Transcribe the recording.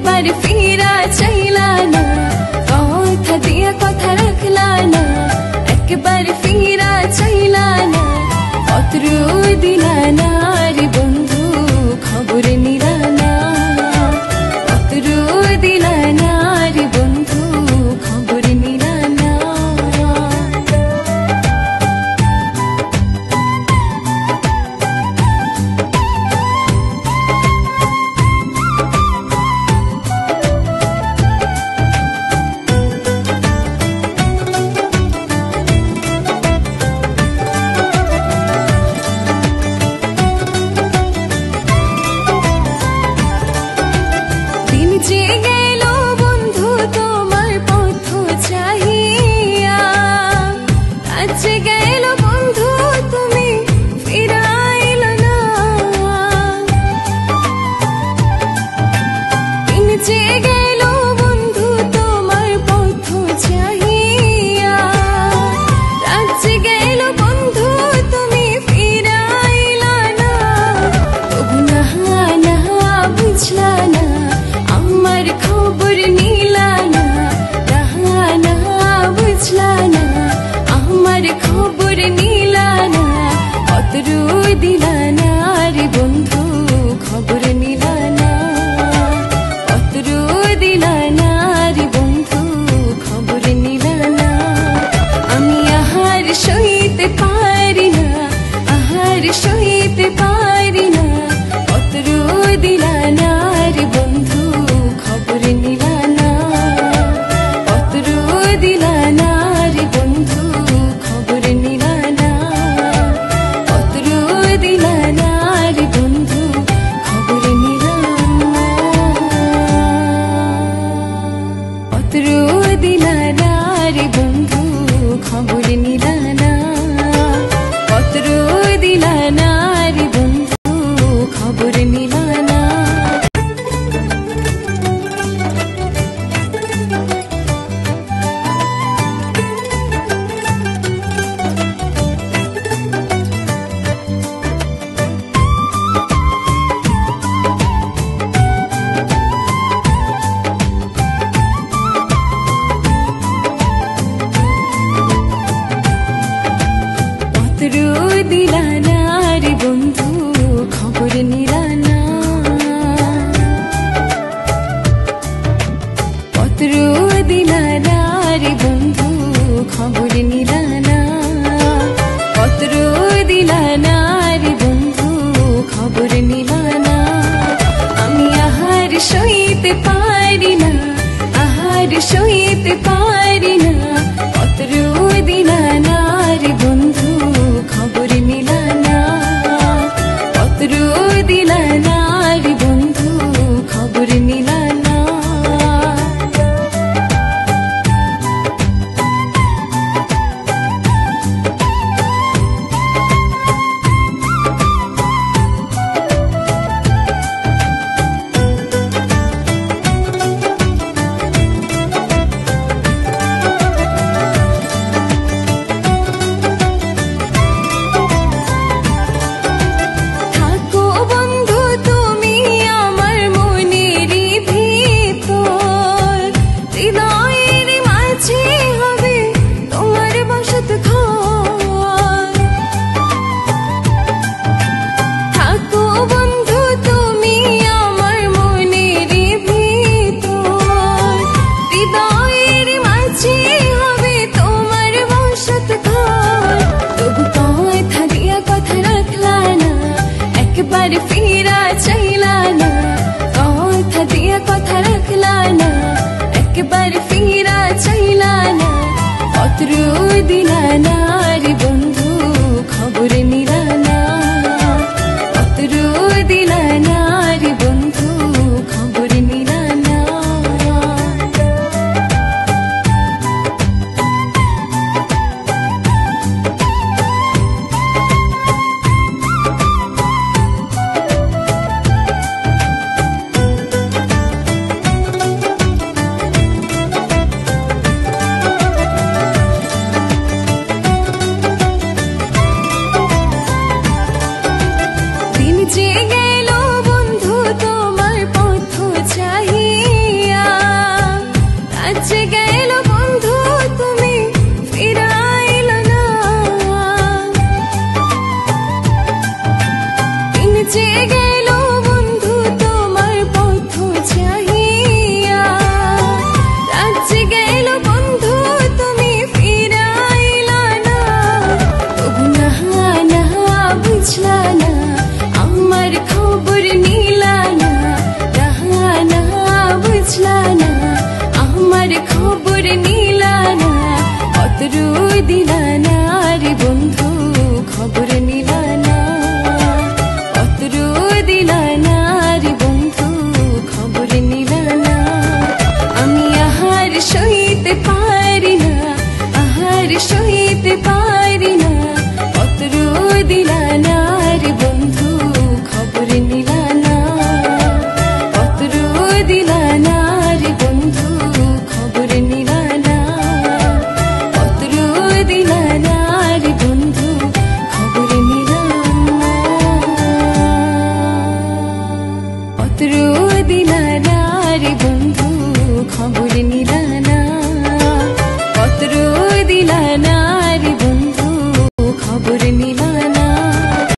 একবারে ফিরা চাইলা না, কথা দিয়া কথা রাখলা না, একবারে ফিরা চাইলা না, পত্র দিলা না রে বন্ধু খবর নিলা না, পত্র দিলা না রে বন্ধু খবর নিলা না। যে গেল বন্ধু তোমার পথ চাহিয়া, কাছে গেল বন্ধু তুমি ফিরাইল না, যে গেল বন্ধু তোমার পথ চাহিয়া, কাছে গেল বন্ধু তুমি ফিরাইল না, তবু না না বুঝলা না আমার খবর নিলা না, না বুঝলা না আমার খবর নিলা না, পত্র দিলা না রে বন্ধু খবর নিলা না, পত্র দিলা না রে বন্ধু খবর নিলা না। আমি আহার সইতে পারি না, আহার সইতে পারি না, পত্র দিলা না রে বন্ধু খবর নিলা না, পত্র দিলা না রে বন্ধু খবর নিলা না, পত্র দিলা না রে বন্ধু খবর নিলা না, পত্র দিলা না রে বন্ধু খবর নিলা না, পত্র দিলা না রে বন্ধু খবর নিলা না। পত্র দিলা না রে বন্ধু খবর নিলা না, পত্র দিলা না রে বন্ধু খবর নিলা না, পত্র দিলা না রে বন্ধু খবর নিলা না। আমি আহার সইতে পারি না, আহার সইতে পারি না, পত্র দিলা না রে বন্ধু খবর নিলা না, পত্র দিলা না রে বন্ধু খবর নিলা না। যে গেল বন্ধু তুমি ফিরাইল না, দিন যে গেল বন্ধু তোমার পথ চাহিয়া, রাত যে গেল বন্ধু তুমি ফিরাইল না, তবু না না বুঝলা না আমার খবর নিলা না, না বুঝলা না আমার খবর নিলা না, অতরু দিলা না রে বন্ধু খবর নিলা না, অতরু দিলা না রে বন্ধু খবর নিলা না। আমি আহার সইতে পারি না, আহার সইতে পারি না, অতরু দিলা না রে বন্ধু খবর নিলা না, অতরু দিলা না রে বন্ধু খবর নিলা না, অতরু দিলা না রে বন্ধু খবর নিলা না, অতরু দিলা না রে বন্ধু খবর